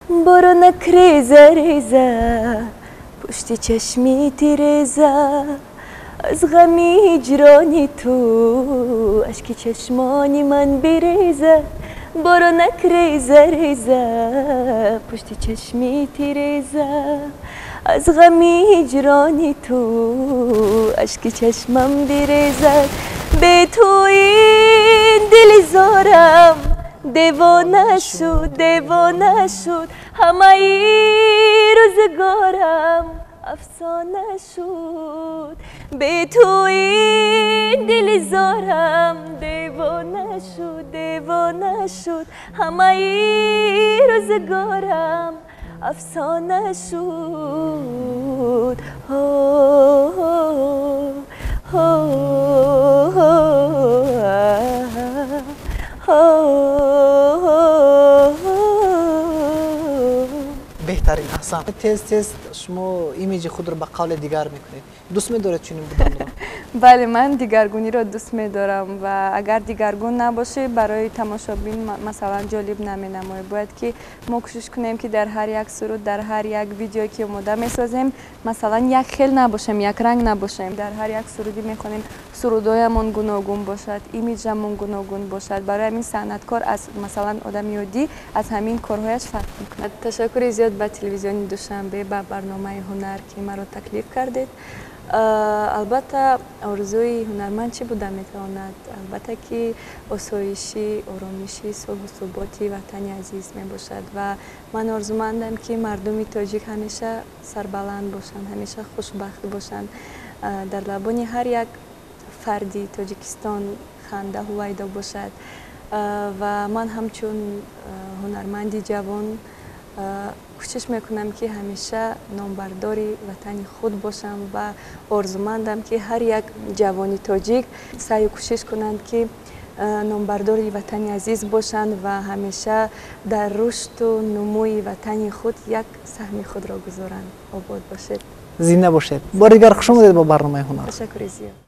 بارانک ریزه ریزه پشت چشمی تیرزه از غمی هجرانی تو اشک چشمانی من بریزه بارانک ریزه ریزه پشت چشمی تیرزه از غمی هجرانی تو اشک چشمم بریزه به تو این دل زارم دیوانه شد همه ای روزگارم افسانه شد به تو این دل زارم دیوانه شد همه ای روزگارم افسانه شد بهترین احسان تیز شما ایمیج خود رو به قول دیگر میکنید دوست می‌دارید چنین بودن رو؟ بله من دیگرگونی را دوست می‌دارم و اگر دیگرگون نباشه برای تماشابین مثلا جالب نمی‌نماید. باید که ما کوشش کنیم که در هر یک سرود در هر یک ویدیویی که اومده می‌سازیم مثلا یک خیل نباشیم یک رنگ نباشیم. در هر یک سرودی می‌خونیم سرودایمون گوناگون باشد ایمیجمون گوناگون باشد. برای همین صنعتکار از مثلا آدم عادی از همین کارهایش فرق می‌کند. تشکر زیاد به تلویزیون دوشنبه به برنامه هنر که مرا تکلیف کردید. البته آرزوی هنرمند چی بوده میتواند؟ البته که آسایشی آرامشی صلح و ثباتی وطن عزیز می باشد و من آرزومندم که مردم تاجیک همیشه سربلند باشند همیشه خوشبخت باشند. در لبان هر یک فردی تاجیکستان خنده هویدا باشد و من همچون هنرمندی جوان کوشش میکنم که همیشه نامبرداری وطن خود باشم و آرزومندم که هر یک جوانی تاجیک سعی و کوشش کنند که نامبرداری وطن عزیز باشند و همیشه در رشد و نموی وطن خود یک سهم خود را گذارند. آباد باشید. زنده باشید. بار دیگر خوش آمدید با برنامه هنر. تشکر زیاد.